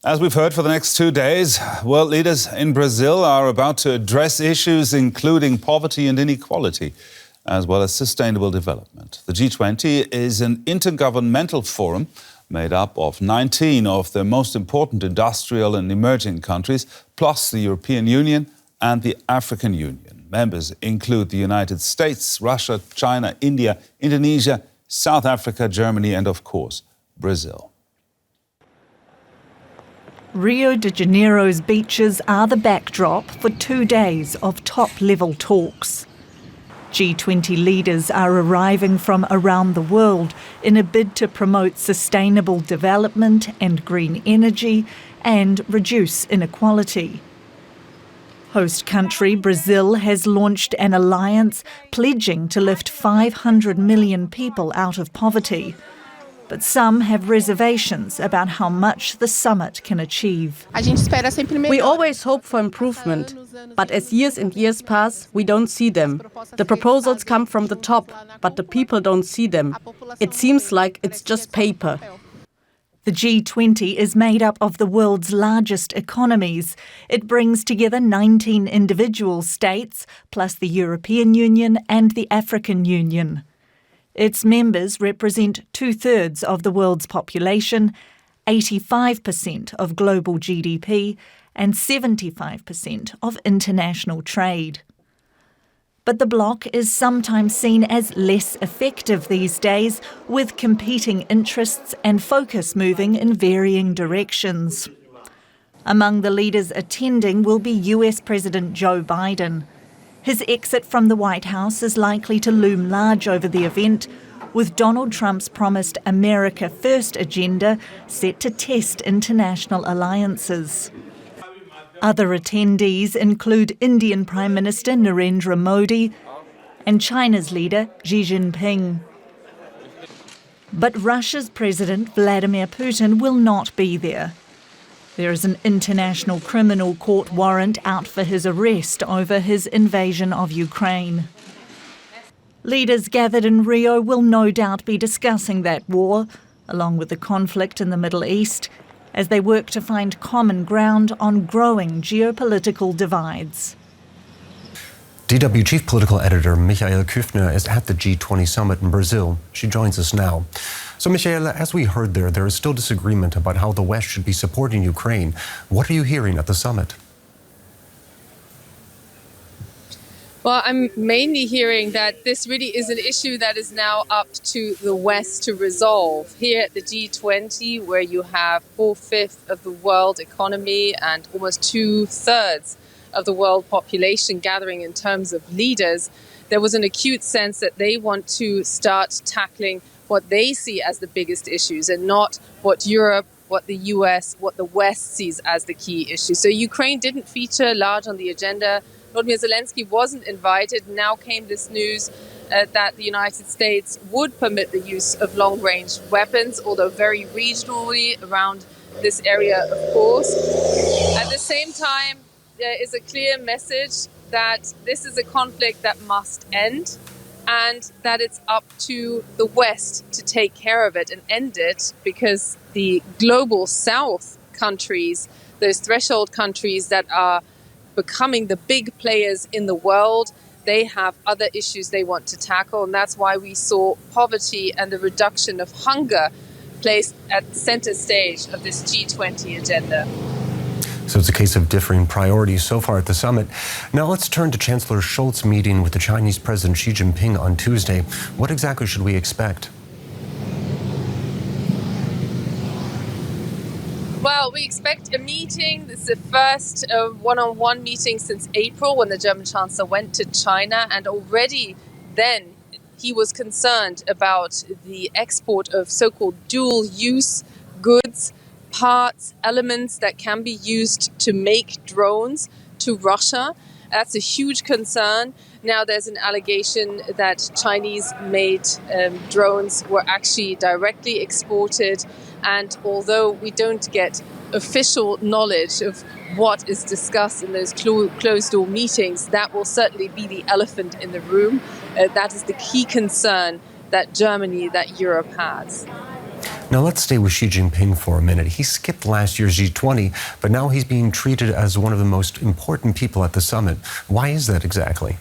As we've heard, for the next 2 days, world leaders in Brazil are about to address issues including poverty and inequality, as well as sustainable development. The G20 is an intergovernmental forum made up of 19 of the most important industrial and emerging countries, plus the European Union and the African Union. Members include the United States, Russia, China, India, Indonesia, South Africa, Germany and, of course, Brazil. Rio de Janeiro's beaches are the backdrop for 2 days of top-level talks. G20 leaders are arriving from around the world in a bid to promote sustainable development and green energy and reduce inequality. Host country Brazil has launched an alliance pledging to lift 500 million people out of poverty. But some have reservations about how much the summit can achieve. We always hope for improvement, but as years and years pass, we don't see them. The proposals come from the top, but the people don't see them. It seems like it's just paper. The G20 is made up of the world's largest economies. It brings together 19 individual states, plus the European Union and the African Union. Its members represent 2/3 of the world's population, 85% of global GDP and 75% of international trade. But the bloc is sometimes seen as less effective these days, with competing interests and focus moving in varying directions. Among the leaders attending will be US President Joe Biden. His exit from the White House is likely to loom large over the event, with Donald Trump's promised America First agenda set to test international alliances. Other attendees include Indian Prime Minister Narendra Modi and China's leader Xi Jinping. But Russia's President Vladimir Putin will not be there. There is an international criminal court warrant out for his arrest over his invasion of Ukraine. Leaders gathered in Rio will no doubt be discussing that war, along with the conflict in the Middle East, as they work to find common ground on growing geopolitical divides. DW Chief Political Editor Michaela Küffner is at the G20 Summit in Brazil. She joins us now. So, Michaela, as we heard there is still disagreement about how the West should be supporting Ukraine. What are you hearing at the summit? Well, I'm mainly hearing that this really is an issue that is now up to the West to resolve. Here at the G20, where you have 4/5 of the world economy and almost 2/3 of the world population gathering in terms of leaders, there was an acute sense that they want to start tackling what they see as the biggest issues and not what Europe, what the US, what the West sees as the key issue. So Ukraine didn't feature large on the agenda. Volodymyr Zelensky wasn't invited. Now came this news that the United States would permit the use of long-range weapons, although very regionally around this area, of course. At the same time, there is a clear message that this is a conflict that must end, and that it's up to the West to take care of it and end it, because the global South countries, those threshold countries that are becoming the big players in the world, they have other issues they want to tackle. And that's why we saw poverty and the reduction of hunger placed at the center stage of this G20 agenda. So it's a case of differing priorities so far at the summit. Now let's turn to Chancellor Scholz meeting with the Chinese President Xi Jinping on Tuesday. What exactly should we expect? Well, we expect a meeting. This is the first one-on-one meeting since April, when the German Chancellor went to China. And already then he was concerned about the export of so-called dual-use goods, parts, elements that can be used to make drones to Russia. That's a huge concern. Now there's an allegation that Chinese-made drones were actually directly exported. And although we don't get official knowledge of what is discussed in those closed-door meetings, that will certainly be the elephant in the room. That is the key concern that Germany, that Europe has. Now let's stay with Xi Jinping for a minute. He skipped last year's G20, but now he's being treated as one of the most important people at the summit. Why is that exactly?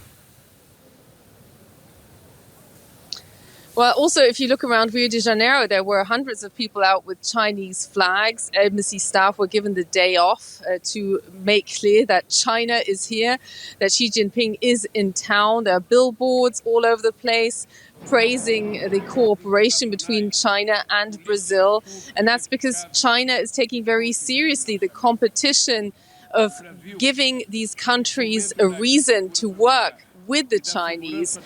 Well, also, if you look around Rio de Janeiro, there were hundreds of people out with Chinese flags. Embassy staff were given the day off to make clear that China is here, that Xi Jinping is in town. There are billboards all over the place praising the cooperation between China and Brazil. And that's because China is taking very seriously the competition of giving these countries a reason to work with the Chinese,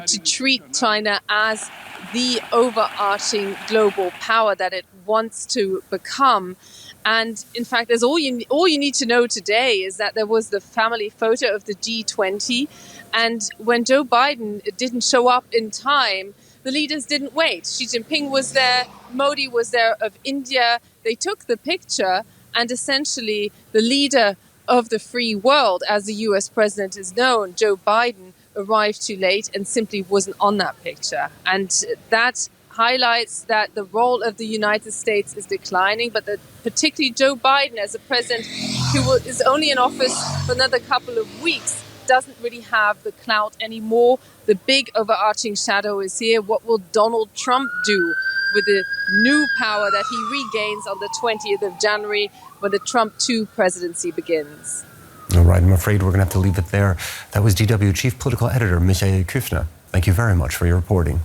to treat China as the overarching global power that it wants to become. And in fact, there's all you need to know today is that there was the family photo of the G20. And when Joe Biden didn't show up in time, the leaders didn't wait. Xi Jinping was there, Modi was there of India. They took the picture, and essentially the leader of the free world, as the US president is known, Joe Biden, arrived too late and simply wasn't on that picture. And that highlights that the role of the United States is declining, but that particularly Joe Biden, as a president who is only in office for another couple of weeks, doesn't really have the clout anymore. The big overarching shadow is here. What will Donald Trump do with the new power that he regains on the 20th of January when the Trump 2 presidency begins? All right, I'm afraid we're going to have to leave it there. That was DW Chief Political Editor Michael Küffner. Thank you very much for your reporting.